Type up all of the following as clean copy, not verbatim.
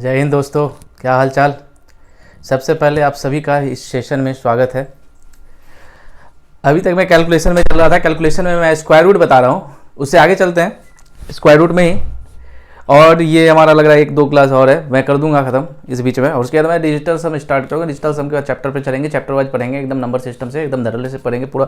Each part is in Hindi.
जय हिंद दोस्तों, क्या हाल चाल। सबसे पहले आप सभी का इस सेशन में स्वागत है। अभी तक मैं कैलकुलेशन में चल रहा था। कैलकुलेशन में मैं स्क्वायर रूट बता रहा हूँ, उससे आगे चलते हैं स्क्वायर रूट में ही। और ये हमारा लग रहा है 1-2 क्लास और है, मैं कर दूंगा ख़त्म इस बीच में। और उसके बाद मैं डिजिटल सम स्टार्ट करूँगा। डिजिटल सम के बाद चैप्टर पे चलेंगे, चैप्टर वाइज पढ़ेंगे, एकदम नंबर सिस्टम से, एकदम धड़ल्ले से पढ़ेंगे पूरा।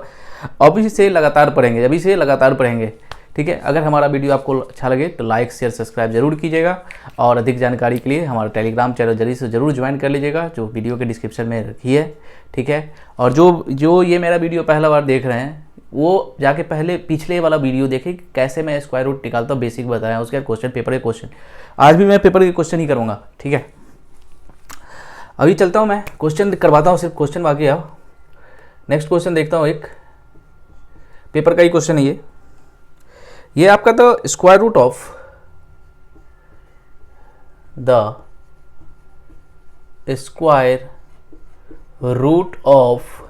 अभी से लगातार पढ़ेंगे, ठीक है। अगर हमारा वीडियो आपको अच्छा लगे तो लाइक शेयर सब्सक्राइब जरूर कीजिएगा। और अधिक जानकारी के लिए हमारा टेलीग्राम चैनल जरूर ज्वाइन कर लीजिएगा, जो वीडियो के डिस्क्रिप्शन में रखी है, ठीक है। और जो ये मेरा वीडियो पहला बार देख रहे हैं वो जाके पहले पिछले वाला वीडियो देखें, कैसे मैं स्क्वायर रूट निकालता हूँ, बेसिक बताया। उसके बाद क्वेश्चन, पेपर के क्वेश्चन, आज भी मैं पेपर के क्वेश्चन ही करूँगा, ठीक है। अभी चलता हूँ, मैं क्वेश्चन करवाता हूँ, सिर्फ क्वेश्चन बाकी आओ। नेक्स्ट क्वेश्चन देखता हूँ, एक पेपर का ही क्वेश्चन है ये आपका तो square root of the square root of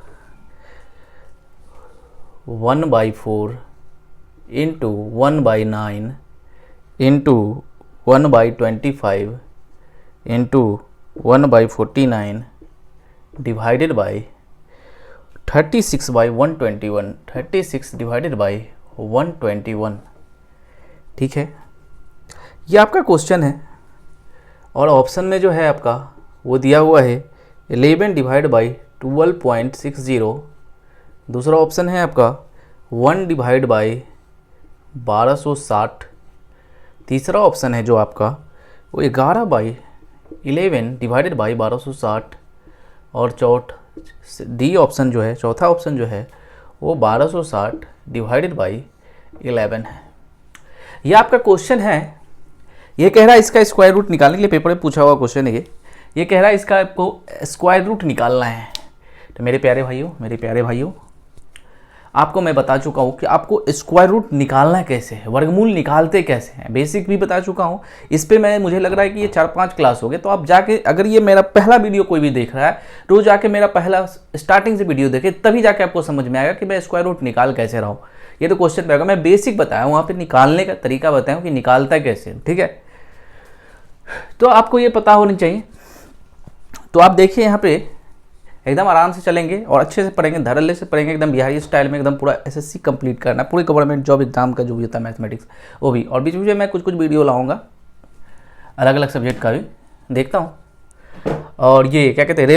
1/4 into 1/9 into 1/25 into 1/49 divided by 36/121, 36 divided by 121, ठीक है। ये आपका क्वेश्चन है और ऑप्शन में जो है आपका वो दिया हुआ है 11 डिवाइड बाई 12.60। दूसरा ऑप्शन है आपका 1 डिवाइड बाई 1260। तीसरा ऑप्शन है जो आपका वो 11/11 डिवाइडेड बाई 1260। और डी ऑप्शन जो है, चौथा ऑप्शन जो है वो 1260 डिवाइडेड बाई 11 है। ये आपका क्वेश्चन है। ये कह रहा है इसका स्क्वायर रूट निकालने के लिए, पेपर में पूछा हुआ क्वेश्चन है ये कह रहा है इसका आपको स्क्वायर रूट निकालना है। तो मेरे प्यारे भाइयों आपको मैं बता चुका हूँ कि आपको स्क्वायर रूट निकालना कैसे है, वर्गमूल निकालते कैसे हैं, बेसिक भी बता चुका हूँ। इस पे मुझे लग रहा है कि ये 4-5 क्लास हो गए। तो आप जाके, अगर ये मेरा पहला वीडियो कोई भी देख रहा है तो जाके मेरा पहला स्टार्टिंग से वीडियो देखे, तभी जाके आपको समझ में आएगा कि मैं स्क्वायर रूट निकाल कैसे रहा हूँ। ये तो क्वेश्चन पे आएगा, मैं बेसिक बताया हूँ, वहाँ पे निकालने का तरीका बताया हूँ कि निकालता कैसे, ठीक है। तो आपको ये पता होनी चाहिए। तो आप देखिए यहाँ पे एकदम आराम से चलेंगे और अच्छे से पढ़ेंगे, धड़ल्ले से पढ़ेंगे, एकदम बिहारी स्टाइल में, एकदम पूरा एसएससी कंप्लीट करना है, पूरी गवर्नमेंट जॉब एग्जाम का जो भी होता है मैथमेटिक्स वो भी। और बीच में मैं कुछ वीडियो लाऊंगा अलग अलग सब्जेक्ट का भी, देखता हूँ। और ये क्या कहते हैं,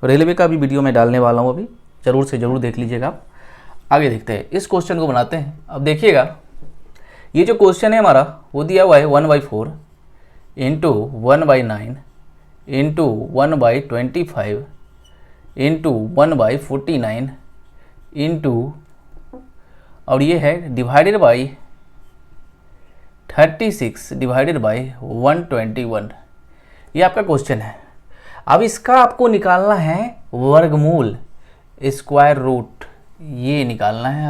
रेलवे का भी वीडियो मैं डालने वाला हूँ अभी, ज़रूर से ज़रूर देख लीजिएगा आप। आगे देखते हैं, इस क्वेश्चन को बनाते हैं। अब देखिएगा, ये जो क्वेश्चन है हमारा वो दिया हुआ है 1/4 इंटू 1/9 इंटू 1/25 इंटू 1/49 इंटू, और ये है डिवाइडेड बाई 36 डिवाइडेड बाई 121। ये आपका क्वेश्चन है। अब इसका आपको निकालना है वर्गमूल, स्क्वायर रूट, ये निकालना है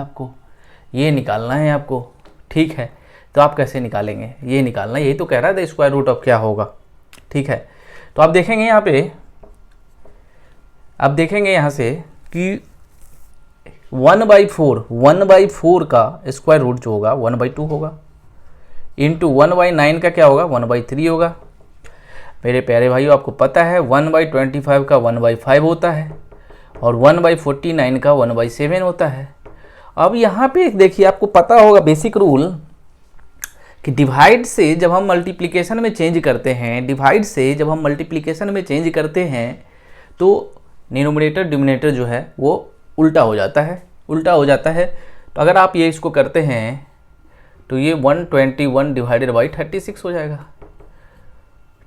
आपको, ठीक है। तो आप कैसे निकालेंगे, ये निकालना, यही तो कह रहा था स्क्वायर रूट ऑफ क्या होगा, ठीक है। तो आप देखेंगे यहाँ पे, आप देखेंगे यहाँ से कि 1/4 का स्क्वायर रूट जो होगा 1/2 होगा, इंटू 1/9 का क्या होगा 1/3 होगा। मेरे प्यारे भाइयों, आपको पता है 1/25 का 1/5 होता है और 1/49 का 1/7 होता है। अब यहाँ पे देखिए, आपको पता होगा बेसिक रूल कि डिवाइड से जब हम मल्टीप्लिकेशन में चेंज करते हैं, तो डिनोमिनेटर डिनोमिनेटर जो है वो उल्टा हो जाता है। तो अगर आप ये इसको करते हैं तो ये 121 डिवाइडेड बाई 36 हो जाएगा,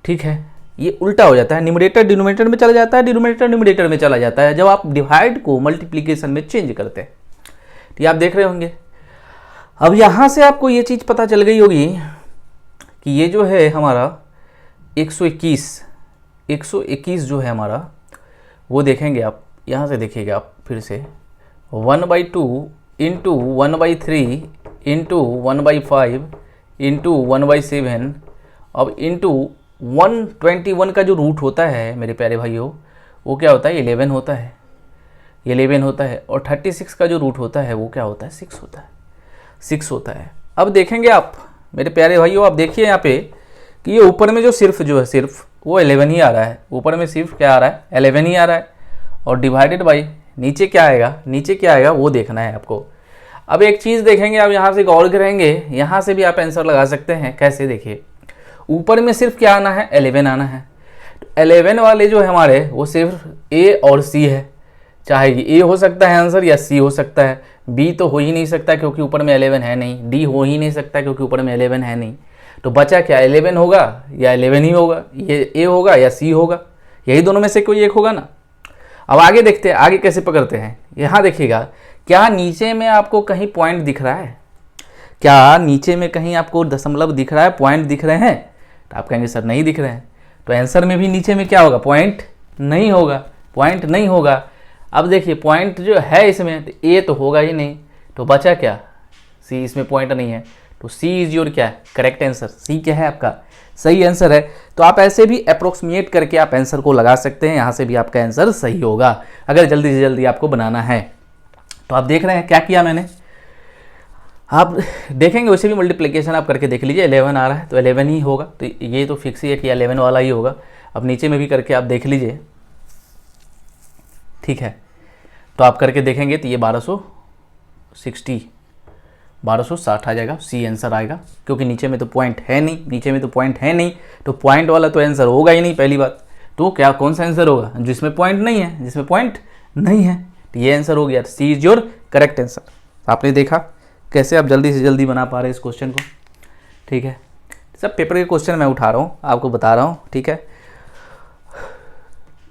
ठीक है। ये उल्टा हो जाता है, न्यूमरेटर डिनोमिनेटर में चला जाता है, डिनोमिनेटर न्यूमरेटर में चला जाता है जब आप डिवाइड को मल्टीप्लिकेशन में चेंज करते हैं। तो ये आप देख रहे होंगे। अब यहाँ से आपको ये चीज़ पता चल गई होगी कि ये जो है हमारा 121 जो है हमारा, वो देखेंगे आप, यहाँ से देखिएगा आप फिर से 1/2 इंटू 1/3 इंटू 1/5 इंटू 1/7, अब इंटू 121 का जो रूट होता है मेरे प्यारे भाइयों, वो क्या होता है 11 होता है, 11 होता है। और 36 का जो रूट होता है वो क्या होता है 6 होता है। अब देखेंगे आप मेरे प्यारे भाइयों, आप देखिए यहाँ पे कि ये ऊपर में जो सिर्फ वो 11 ही आ रहा है, ऊपर में सिर्फ क्या आ रहा है, 11 ही आ रहा है, और डिवाइडेड बाई नीचे क्या आएगा वो देखना है आपको। अब एक चीज़ देखेंगे, आप यहाँ से गौर करेंगे, यहाँ से भी आप आंसर लगा सकते हैं। कैसे? देखिए, ऊपर में सिर्फ क्या आना है, 11 आना है। तो 11 वाले जो है हमारे वो सिर्फ ए और सी है, चाहे ए हो सकता है आंसर या सी हो सकता है, बी तो हो ही नहीं सकता क्योंकि ऊपर में 11 है नहीं, डी हो ही नहीं सकता क्योंकि ऊपर में 11 है नहीं। तो बचा क्या, 11 होगा या 11 ही होगा, ये ए होगा या सी होगा, यही दोनों में से कोई एक होगा ना। अब आगे देखते हैं, आगे कैसे पकड़ते हैं। यहाँ देखिएगा, क्या नीचे में आपको कहीं पॉइंट दिख रहा है, क्या नीचे में कहीं आपको दशमलव दिख रहा है, पॉइंट दिख रहे हैं? तो आप कहेंगे सर नहीं दिख रहे हैं, तो आंसर में भी नीचे में क्या होगा, पॉइंट नहीं होगा, पॉइंट नहीं होगा। अब देखिए पॉइंट जो है इसमें, तो ए तो होगा ही नहीं, तो बचा क्या, सी, इसमें पॉइंट नहीं है, तो सी इज योर क्या, करेक्ट आंसर। सी क्या है आपका, सही आंसर है। तो आप ऐसे भी अप्रोक्सीमेट करके आप आंसर को लगा सकते हैं, यहाँ से भी आपका आंसर सही होगा अगर जल्दी से जल्दी आपको बनाना है। तो आप देख रहे हैं क्या किया मैंने, आप देखेंगे वैसे भी मल्टीप्लिकेशन आप करके देख लीजिए, 11 आ रहा है तो 11 ही होगा, तो ये तो फिक्स ही है कि 11 वाला ही होगा। अब नीचे में भी करके आप देख लीजिए, ठीक है, तो आप करके देखेंगे तो ये 1260 आ जाएगा, सी आंसर आएगा, क्योंकि नीचे में तो पॉइंट है नहीं, तो पॉइंट वाला तो आंसर होगा ही नहीं पहली बात। तो क्या कौन सा आंसर होगा, जिसमें पॉइंट नहीं है, तो ये आंसर हो गया, सी इज योर करेक्ट आंसर। आपने देखा कैसे आप जल्दी से जल्दी बना पा रहे हैं इस क्वेश्चन को, ठीक है। सब पेपर के क्वेश्चन मैं उठा रहा हूँ, आपको बता रहा हूँ, ठीक है।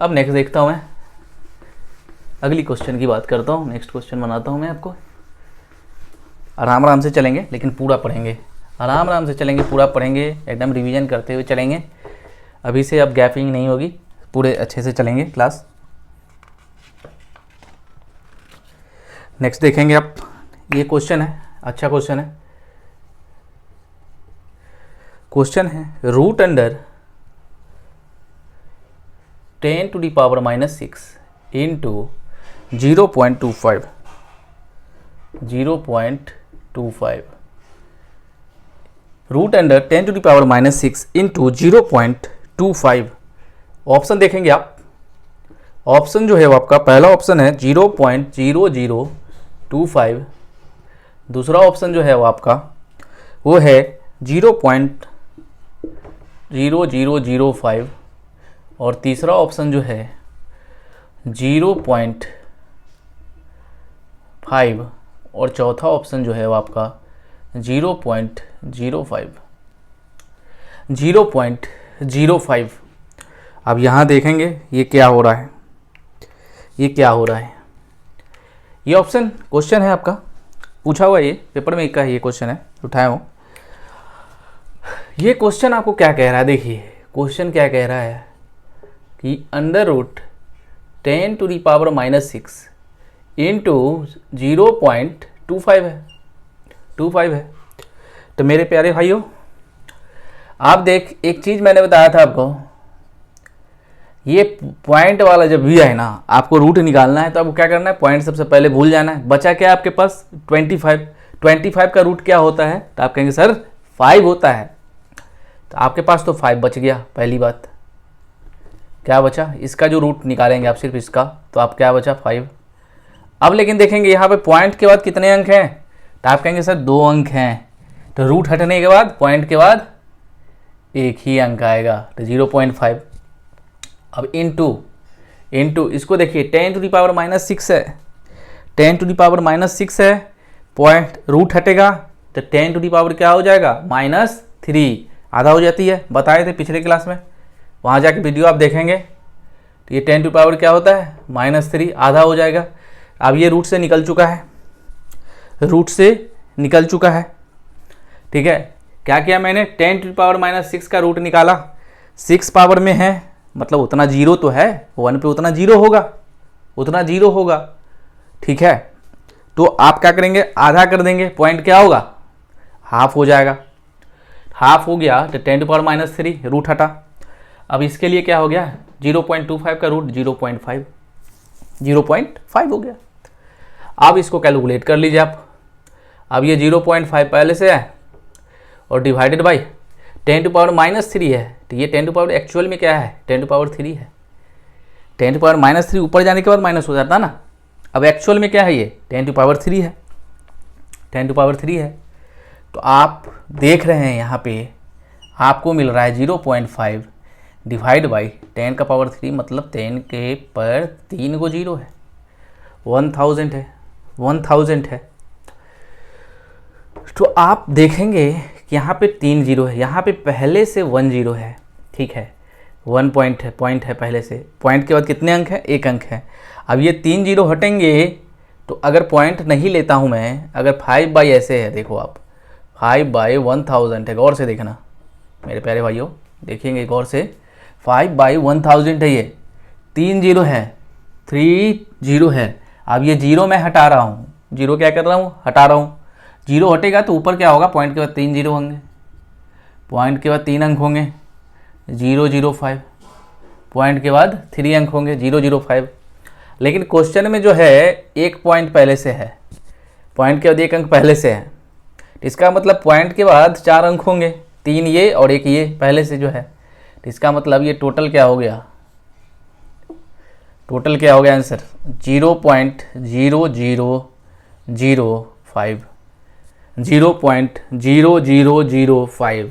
अब नेक्स्ट देखता हूँ मैं, अगली क्वेश्चन की बात करता हूँ, नेक्स्ट क्वेश्चन बनाता हूँ मैं आपको। आराम से चलेंगे लेकिन पूरा पढ़ेंगे, आराम से चलेंगे, पूरा पढ़ेंगे, एकदम रिवीजन करते हुए चलेंगे। अभी से अब गैपिंग नहीं होगी, पूरे अच्छे से चलेंगे क्लास। नेक्स्ट देखेंगे आप, ये क्वेश्चन है, अच्छा क्वेश्चन है। क्वेश्चन है root under 10⁻⁻6 into 0.25 root under 10⁻⁻6 into 0.25। Option देखेंगे आप, ऑप्शन जो है वो आपका पहला ऑप्शन है 0.0025, दूसरा ऑप्शन जो है वो आपका वो है 0.0005, और तीसरा ऑप्शन जो है 0.5, और चौथा ऑप्शन जो है वो आपका 0.05। अब यहाँ देखेंगे ये क्या हो रहा है, ये ऑप्शन क्वेश्चन है आपका पूछा हुआ, ये पेपर में का ये क्वेश्चन है, उठाया हूँ। ये क्वेश्चन आपको क्या कह रहा है, देखिए क्वेश्चन क्या कह रहा है कि अंडर रूट 10⁻⁻6 इंटू 0.25 है। तो मेरे प्यारे भाइयों, आप देख, एक चीज़ मैंने बताया था आपको, ये पॉइंट वाला जब भी है ना, आपको रूट निकालना है तो आपको क्या करना है, पॉइंट सबसे पहले भूल जाना है। बचा क्या आपके पास, 25 का रूट क्या होता है, तो आप कहेंगे सर 5 होता है, तो आपके पास तो 5 बच गया। पहली बात क्या बचा, इसका जो रूट निकालेंगे आप सिर्फ इसका, तो आप क्या बचा 5। अब लेकिन देखेंगे यहाँ पे पॉइंट के बाद कितने अंक हैं, तो आप कहेंगे सर 2 अंक हैं, तो रूट हटने के बाद पॉइंट के बाद एक ही अंक आएगा, तो 0.5। अब इनटू इसको देखिए 10⁻⁻6 है, 10⁻⁻6 है, पॉइंट रूट हटेगा तो 10 क्या हो जाएगा, -3, आधा हो जाती है, बताए थे पिछले क्लास में, वहाँ जाके वीडियो आप देखेंगे। तो ये 10 क्या होता है, -3, आधा हो जाएगा। अब ये रूट से निकल चुका है, ठीक है। क्या किया मैंने, 10⁻⁻6 का रूट निकाला, 6 पावर में है, मतलब उतना जीरो तो है, 1 पे उतना जीरो होगा, ठीक है। तो आप क्या करेंगे, आधा कर देंगे, पॉइंट क्या होगा, हाफ हो जाएगा, हाफ हो गया तो 10⁻³ रूट हटा। अब इसके लिए क्या हो गया, 0.25 का रूट 0.5 हो गया। अब इसको कैलकुलेट कर लीजिए आप। अब ये 0.5 पहले से है और डिवाइडेड बाई 10⁻³ है, तो ये 10 एक्चुअल में क्या है, 10⁻³ है। 10⁻³ ऊपर जाने के बाद माइनस हो जाता ना। अब एक्चुअल में क्या है, ये 10⁻³ है, 10⁻³ है। तो आप देख रहे हैं यहाँ पे आपको मिल रहा है 0.5 डिवाइड बाई 10⁻³ मतलब 10 के पर 3 को 0 है, 1000 है, 1000 है। तो आप देखेंगे कि यहाँ पे 3 0 है, यहाँ पे पहले से 1 0 है, ठीक है, 1 पॉइंट है पहले से। पॉइंट के बाद कितने अंक है, 1 अंक है। अब ये 3 0 हटेंगे तो अगर पॉइंट नहीं लेता हूँ मैं, अगर 5 ऐसे है, देखो आप 5/1000 है, गौर से देखना मेरे प्यारे भाइयों, देखेंगे गौर से, 5/1000 है, ये 3 0 है, 3 0 है। अब ये 0 मैं हटा रहा हूँ, 0 क्या कर रहा हूँ, हटा रहा हूँ। 0 हटेगा तो ऊपर क्या होगा, पॉइंट के बाद 3 0 होंगे, पॉइंट के बाद 3 अंक होंगे, 005, पॉइंट के बाद 3 अंक होंगे, 005। लेकिन क्वेश्चन में जो है 1 पॉइंट पहले से है, पॉइंट के बाद 1 अंक पहले से है, इसका मतलब पॉइंट के बाद 4 अंक होंगे, 3 ये और 1 ये पहले से जो है। इसका मतलब ये टोटल क्या हो गया, टोटल क्या हो गया आंसर, 0.0005, 0.0005।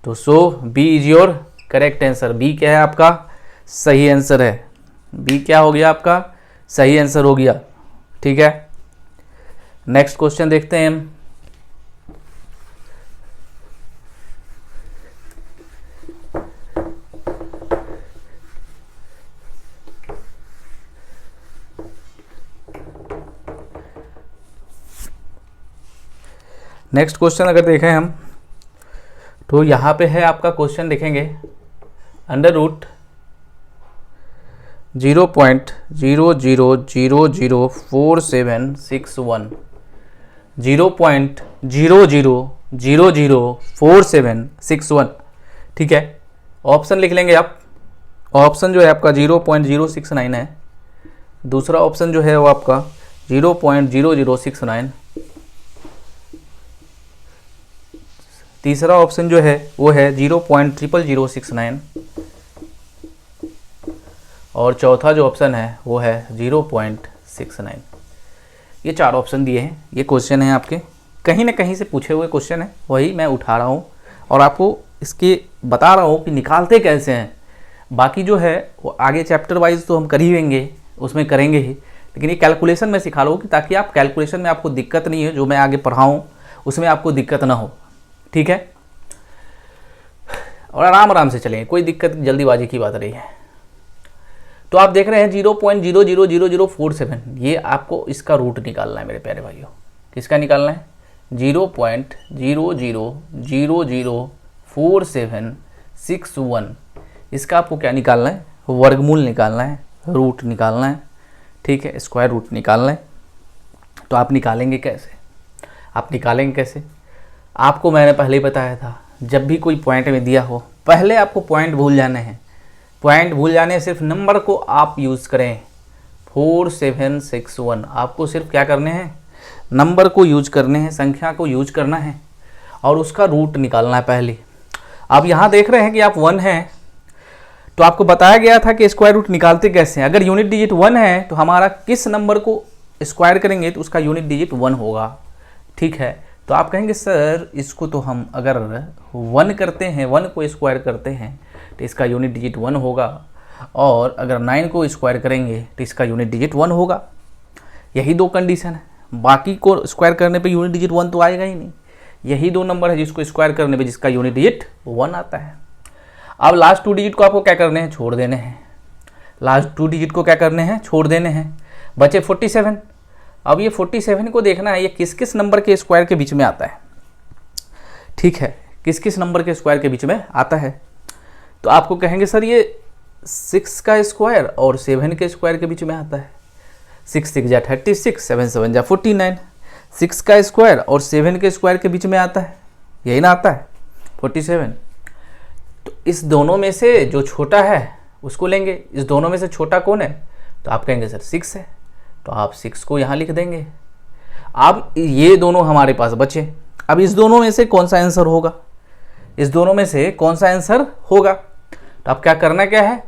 तो so b is your correct answer. B क्या है आपका सही आंसर है, बी क्या हो गया आपका सही आंसर हो गया, ठीक है। नेक्स्ट क्वेश्चन देखते हैं हम। नेक्स्ट क्वेश्चन अगर देखें हम तो यहाँ पे है आपका क्वेश्चन, देखेंगे अंडर रूट 0.00004761, 0.00004761, ठीक है। ऑप्शन लिख लेंगे आप, ऑप्शन जो है आपका 0.069 है, दूसरा ऑप्शन जो है वो आपका 0.0069, तीसरा ऑप्शन जो है वो है 0.00069 और चौथा जो ऑप्शन है वो है 0.69। ये 4 ऑप्शन दिए हैं। ये क्वेश्चन है आपके कहीं ना कहीं से पूछे हुए क्वेश्चन है, वही मैं उठा रहा हूँ और आपको इसके बता रहा हूँ कि निकालते कैसे हैं। बाकी जो है वो आगे चैप्टर वाइज तो हम कर ही लेंगे, उसमें करेंगे ही, लेकिन ये कैलकुलेशन मैं सिखा रहा हूँ कि ताकि आप कैलकुलेशन में आपको दिक्कत नहीं है, जो मैं आगे पढ़ाऊँ उसमें आपको दिक्कत ना हो, ठीक है। और आराम आराम से चलें, कोई दिक्कत जल्दीबाजी की बात नहीं है। तो आप देख रहे हैं 0.000047, ये आपको इसका रूट निकालना है मेरे प्यारे भाइयों। किसका निकालना है, 0.00004761, इसका आपको क्या निकालना है, वर्गमूल निकालना है, रूट निकालना है, ठीक है, स्क्वायर रूट निकालना है। तो आप निकालेंगे कैसे, आप निकालेंगे कैसे, आपको मैंने पहले ही बताया था, जब भी कोई पॉइंट में दिया हो पहले आपको पॉइंट भूल जाने हैं। पॉइंट भूल जाने, सिर्फ नंबर को आप यूज़ करें, 4761, आपको सिर्फ क्या करने हैं, नंबर को यूज करने हैं, संख्या को यूज करना है और उसका रूट निकालना है पहले। आप यहाँ देख रहे हैं कि आप 1 हैं, तो आपको बताया गया था कि स्क्वायर रूट निकालते कैसे हैं। अगर यूनिट डिजिट 1 है तो हमारा किस नंबर को स्क्वायर करेंगे तो उसका यूनिट डिजिट 1 होगा, ठीक है। तो आप कहेंगे सर इसको तो हम अगर 1 करते हैं, 1 को स्क्वायर करते हैं तो इसका यूनिट डिजिट 1 होगा, और अगर 9 को स्क्वायर करेंगे तो इसका यूनिट डिजिट 1 होगा। यही 2 कंडीशन है, बाकी को स्क्वायर करने पे यूनिट डिजिट 1 तो आएगा ही नहीं। यही 2 नंबर है जिसको स्क्वायर करने पे जिसका यूनिट डिजिट 1 आता है। अब लास्ट 2 डिजिट को आपको क्या करने हैं, छोड़ देने हैं। लास्ट 2 डिजिट को क्या करने हैं, छोड़ देने हैं, बचे 47। अब ये 47 को देखना है ये किस किस नंबर के स्क्वायर के बीच में आता है, ठीक है, किस किस नंबर के स्क्वायर के बीच में आता है। तो आपको कहेंगे सर ये 6 का स्क्वायर और 7 के स्क्वायर के बीच में आता है। 6 6 जा 36, 7 7 जा 49, 6 का स्क्वायर और 7 के स्क्वायर के बीच में आता है, यही ना आता है 47। तो इस दोनों में से जो छोटा है उसको लेंगे। इस दोनों में से छोटा कौन है, तो आप कहेंगे सर 6 है, तो आप 6 को यहाँ लिख देंगे। अब ये दोनों हमारे पास बचे, अब इस दोनों में से कौन सा आंसर होगा, इस दोनों में से कौन सा आंसर होगा। तो अब क्या करना क्या है,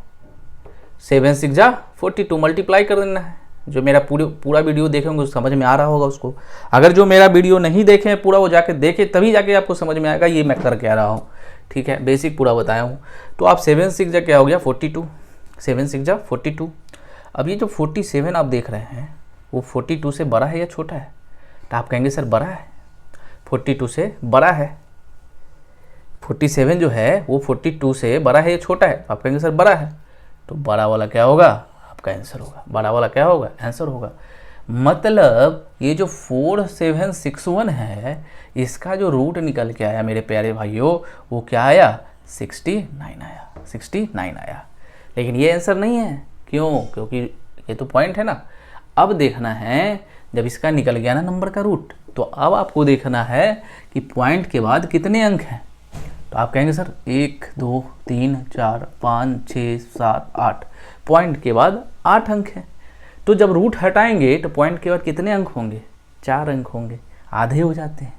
7 6 जा 42 मल्टीप्लाई कर देना है। जो मेरा पूरा वीडियो देखेंगे उसको समझ में आ रहा होगा उसको। अगर जो मेरा वीडियो नहीं देखे पूरा, वो जाके देखे तभी जाके आपको समझ में आएगा ये मैं कर क्या रहा हूँ। ठीक है, बेसिक पूरा बताया हूँ। तो आप 7 6 जा क्या हो गया 42, 7 6 जा 42। अब ये जो 47 आप देख रहे हैं वो 42 से बड़ा है या छोटा है। तो आप कहेंगे सर बड़ा है, 42 से बड़ा है। 47 जो है वो 42 से बड़ा है या छोटा है। आप कहेंगे सर बड़ा है। तो बड़ा वाला क्या होगा, आपका आंसर होगा। बड़ा वाला क्या होगा, आंसर होगा। मतलब ये जो 4761 है, इसका जो रूट निकल के आया मेरे प्यारे भाइयों, वो क्या आया 69 आया, 69 आया। लेकिन ये आंसर नहीं है, क्यों, क्योंकि ये तो पॉइंट है ना। अब देखना है जब इसका निकल गया ना नंबर का रूट, तो अब आपको देखना है कि पॉइंट के बाद कितने अंक हैं। तो आप कहेंगे सर 1 2 3 4 5 6 7 8, पॉइंट के बाद 8 अंक हैं। तो जब रूट हटाएंगे तो पॉइंट के बाद कितने अंक होंगे, 4 अंक होंगे, आधे हो जाते हैं।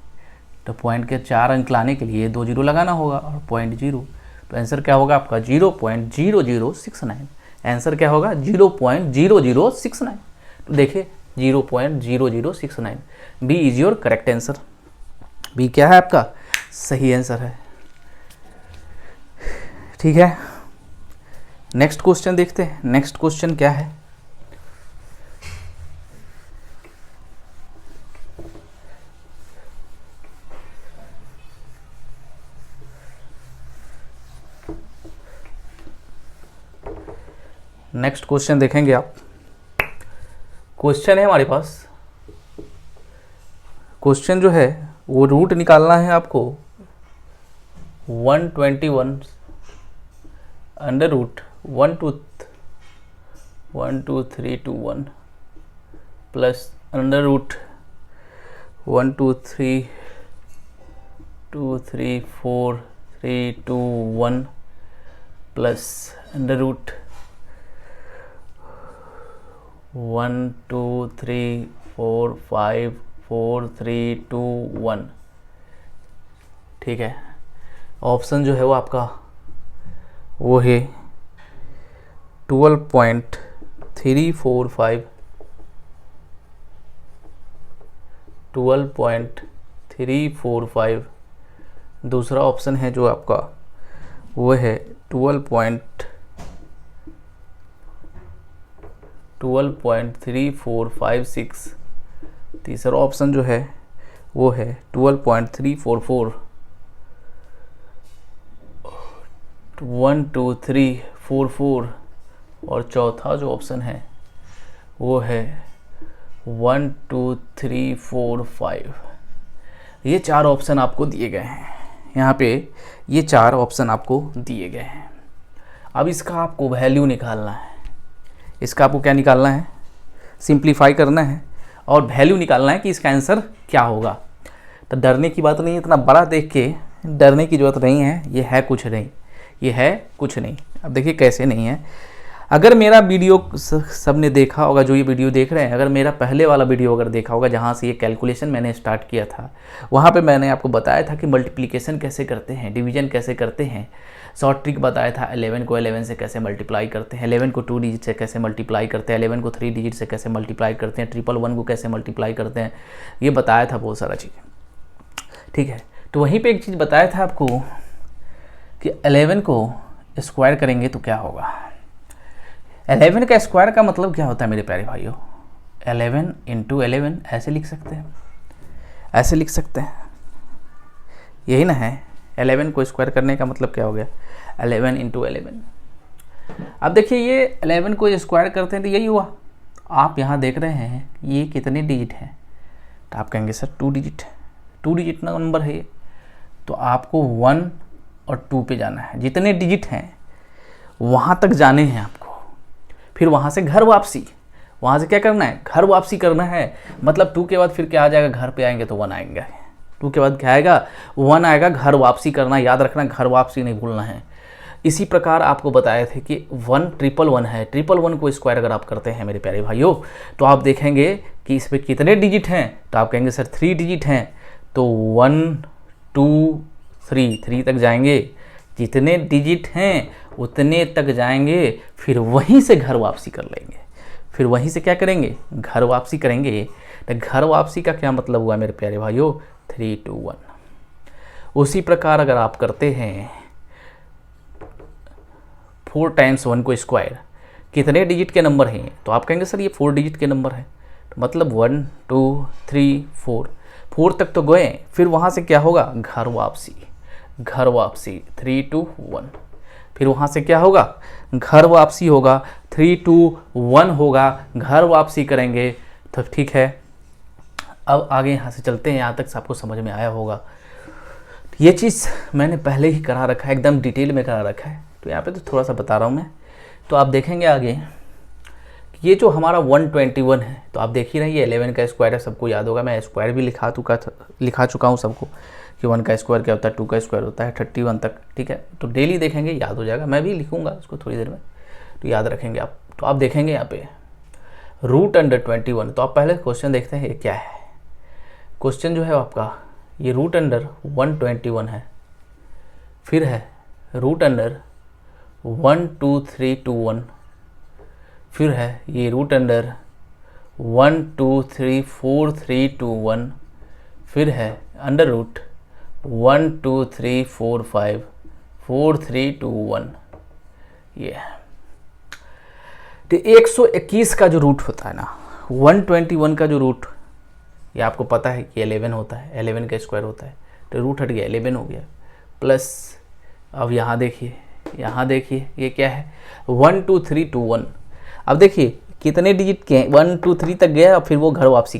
तो पॉइंट के 4 अंक लाने के लिए 2 जीरो लगाना होगा और पॉइंट जीरो। तो आंसर क्या होगा आपका 0.0069। आंसर क्या होगा 0.0069। तो देखिए 0.0069, B is your correct answer. B क्या है आपका सही आंसर है। ठीक है, नेक्स्ट क्वेश्चन देखते हैं। नेक्स्ट क्वेश्चन क्या है, नेक्स्ट क्वेश्चन देखेंगे आप। क्वेश्चन है हमारे पास, क्वेश्चन जो है वो रूट निकालना है आपको 121 under root 12321 plus under root 1234321 plus under root 123454321। ठीक है, ऑप्शन जो है वो आपका वो है 12.345, 12.345। दूसरा ऑप्शन है जो आपका वो है 12.3456। तीसरा ऑप्शन जो है वो है 12.344, 12344। और चौथा जो ऑप्शन है वो है 12345। ये 4 ऑप्शन आपको दिए गए हैं यहाँ पे, ये 4 ऑप्शन आपको दिए गए हैं। अब इसका आपको वैल्यू निकालना है। इसका आपको क्या निकालना है, सिंप्लीफाई करना है और वैल्यू निकालना है कि इसका आंसर क्या होगा। तो डरने की बात नहीं है, इतना बड़ा देख के डरने की ज़रूरत नहीं है। ये है कुछ नहीं, ये है कुछ नहीं। अब देखिए कैसे नहीं है। अगर मेरा वीडियो सब ने देखा होगा, जो ये वीडियो देख रहे हैं, अगर मेरा पहले वाला वीडियो अगर देखा होगा जहाँ से ये कैलकुलेशन मैंने स्टार्ट किया था, वहाँ पे मैंने आपको बताया था कि मल्टीप्लिकेशन कैसे करते हैं, डिवीजन कैसे करते हैं, शॉर्ट ट्रिक बताया था। 11 को 11 से कैसे मल्टीप्लाई करते हैं, 11 को 2 डिजिट से कैसे मल्टीप्लाई करते हैं, 11 को 3 डिजिट से कैसे मल्टीप्लाई करते हैं, 111 को कैसे मल्टीप्लाई करते हैं, ये बताया था बहुत सारा चीज़ें। ठीक है, तो वहीं पर एक चीज़ बताया था आपको कि 11 को स्क्वायर करेंगे तो क्या होगा। 11 का स्क्वायर का मतलब क्या होता है मेरे प्यारे भाइयों, 11 × 11 ऐसे लिख सकते हैं, ऐसे लिख सकते हैं, यही ना है। 11 को स्क्वायर करने का मतलब क्या हो गया 11 × 11। अब देखिए ये 11 को स्क्वायर करते हैं तो यही हुआ। आप यहाँ देख रहे हैं ये कितने डिजिट हैं, तो आप कहेंगे सर 2 डिजिट है, 2 डिजिट नंबर है ये। तो आपको 1 और 2 पे जाना है, जितने डिजिट हैं वहाँ तक जाने हैं आपको। फिर वहाँ से घर वापसी, वहाँ से क्या करना है, घर वापसी करना है। मतलब 2 के बाद फिर क्या आ जाएगा, घर पे आएंगे तो 1 आएंगे। 2 के बाद क्या आएगा, 1 आएगा। घर वापसी करना, याद रखना, घर वापसी नहीं भूलना है। इसी प्रकार आपको बताए थे कि 111 है, 111 को स्क्वायर अगर आप करते हैं मेरे प्यारे भाइयों, तो आप देखेंगे कि इस पर कितने डिजिट हैं। तो आप कहेंगे सर 3 डिजिट हैं। तो 1 2 3 तक जाएंगे, जितने डिजिट हैं उतने तक जाएंगे, फिर वहीं से घर वापसी कर लेंगे। फिर वहीं से क्या करेंगे, घर वापसी करेंगे। तो घर वापसी का क्या मतलब हुआ मेरे प्यारे भाइयों, 3 2 1। उसी प्रकार अगर आप करते हैं 4 टाइम्स 1 को स्क्वायर, कितने डिजिट के नंबर हैं, तो आप कहेंगे सर ये 4 डिजिट के नंबर है, तो मतलब 1 2 3 4 तक तो गए, फिर वहाँ से क्या होगा, घर वापसी। घर वापसी 3 2 1, फिर वहाँ से क्या होगा, घर वापसी होगा, 3 2 1 होगा, घर वापसी करेंगे। तो ठीक है, अब आगे यहाँ से चलते हैं, यहाँ तक आपको समझ में आया होगा। ये चीज़ मैंने पहले ही करा रखा है, एकदम डिटेल में करा रखा है, तो यहाँ पे तो थोड़ा सा बता रहा हूँ मैं। तो आप देखेंगे आगे ये जो हमारा 121 है, तो आप देख ही रहे, ये 11 का स्क्वायर है, सबको याद होगा, मैं स्क्वायर भी लिखा चुका हूँ सबको कि 1 का स्क्वायर क्या होता है, 2 का स्क्वायर होता है 31 तक। ठीक है, तो डेली देखेंगे, याद हो जाएगा, मैं भी लिखूँगा उसको थोड़ी देर में, तो याद रखेंगे आप। तो आप देखेंगे यहाँ पे √21, तो आप पहले क्वेश्चन देखते हैं ये क्या है। क्वेश्चन जो है आपका ये √121 है, फिर है √12321, फिर है ये √1234321, फिर है √123454321। ये तो 121 का जो रूट होता है ना, 121 का जो रूट, ये आपको पता है कि 11 होता है, 11 का स्क्वायर होता है, तो रूट हट गया, 11 हो गया, प्लस अब यहाँ देखिए ये क्या है, 12321। अब देखिए कितने डिजिट के हैं, 1 2 3 तक गया, फिर वो घर वापसी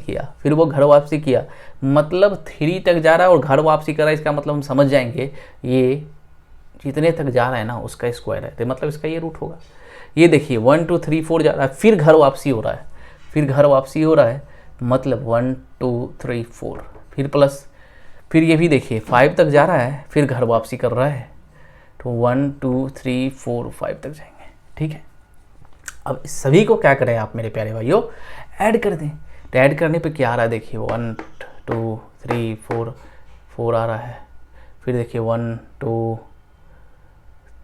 किया, मतलब 3 तक जा रहा है और घर वापसी कर रहा है। इसका मतलब हम समझ जाएंगे ये जितने तक जा रहा है ना उसका स्क्वायर है, तो मतलब इसका ये रूट होगा। ये देखिए 1 2 3 4 जा रहा है, फिर घर वापसी हो रहा है, मतलब 1 2 3 4, फिर प्लस, फिर ये भी देखिए 5 तक जा रहा है, फिर घर वापसी कर रहा है, तो 1 2 3 4 5 तक जाएंगे। ठीक है, अब इस सभी को क्या करें आप मेरे प्यारे भाइयों, ऐड कर दें। तो ऐड करने पे क्या आ रहा है, देखिए 1 2 3 4 आ रहा है, फिर देखिए 1 2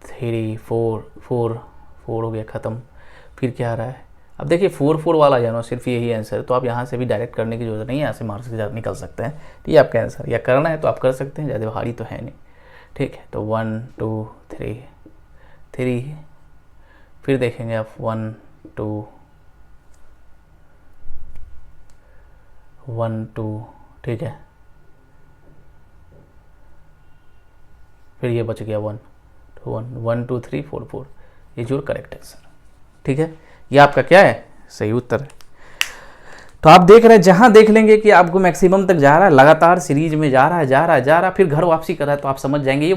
3 4 हो गया ख़त्म, फिर क्या आ रहा है, अब देखिए 4 वाला जानो, सिर्फ यही आंसर है, तो आप यहाँ से भी डायरेक्ट करने की जरूरत नहीं है, यहाँ से मार्क्स निकल सकते हैं। तो ये आपका आंसर, या करना है तो आप कर सकते हैं, ज़्यादा भारी तो है नहीं। ठीक है, तो 1 2 3, फिर देखेंगे आप 1 2 1 2, ठीक है, फिर ये बच गया 1 1 2 3 4, ये जो करेक्ट आंसर। ठीक है, ये आपका क्या है, सही उत्तर है। तो आप देख रहे हैं, जहां देख लेंगे कि आपको मैक्सिमम तक जा रहा है, लगातार सीरीज में जा रहा है, फिर घर वापसी कर रहा है, तो आप समझ जाएंगे ये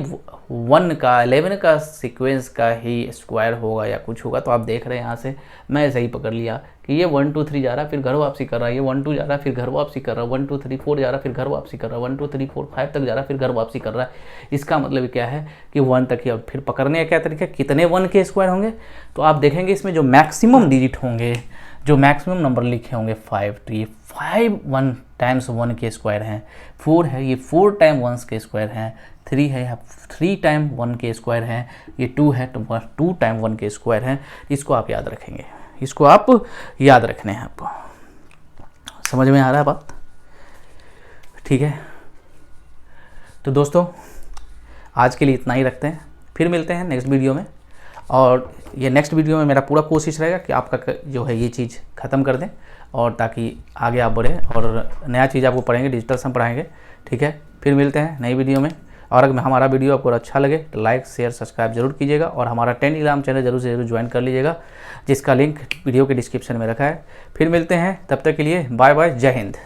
11 का सीक्वेंस का ही स्क्वायर होगा या कुछ होगा। तो आप देख रहे हैं, यहाँ से मैं सही पकड़ लिया कि ये 1 2 3 जा रहा है, फिर घर वापसी कर रहा है, ये 1 2 जा रहा है, फिर घर वापसी कर रहा है, 1 2 3 4 जा रहा है, फिर घर वापसी कर रहा है, 1 2 3 4 5 तक जा रहा है, फिर घर वापसी कर रहा है। इसका मतलब क्या है कि 1 तक ही। अब फिर पकड़ने का क्या तरीका, कितने 1 के स्क्वायर होंगे, तो आप देखेंगे इसमें जो मैक्सिमम डिजिट होंगे, जो मैक्सिमम नंबर लिखे होंगे 5, तो ये 5 1 टाइम्स 1 के स्क्वायर हैं, 4 है ये 4 टाइम 1 के स्क्वायर हैं, 3 है 3 टाइम 1 के स्क्वायर हैं, ये 2 है तो 2 टाइम 1 के स्क्वायर हैं। इसको आप याद रखेंगे, इसको आप याद रखने हैं, आपको समझ में आ रहा है बात। ठीक है, तो दोस्तों आज के लिए इतना ही रखते हैं, फिर मिलते हैं नेक्स्ट वीडियो में। और ये नेक्स्ट वीडियो में मेरा पूरा कोशिश रहेगा कि आपका जो है ये चीज़ ख़त्म कर दें, और ताकि आगे आप बढ़ें और नया चीज़ आपको पढ़ेंगे, डिजिटल सम पढ़ाएंगे। ठीक है, फिर मिलते हैं नई वीडियो में। और अगर हमारा वीडियो आपको अच्छा लगे तो लाइक शेयर सब्सक्राइब जरूर कीजिएगा, और हमारा टेलीग्राम चैनल जरूर से जरूर ज्वाइन कर लीजिएगा, जिसका लिंक वीडियो के डिस्क्रिप्शन में रखा है। फिर मिलते हैं, तब तक के लिए बाय बाय, जय हिंद।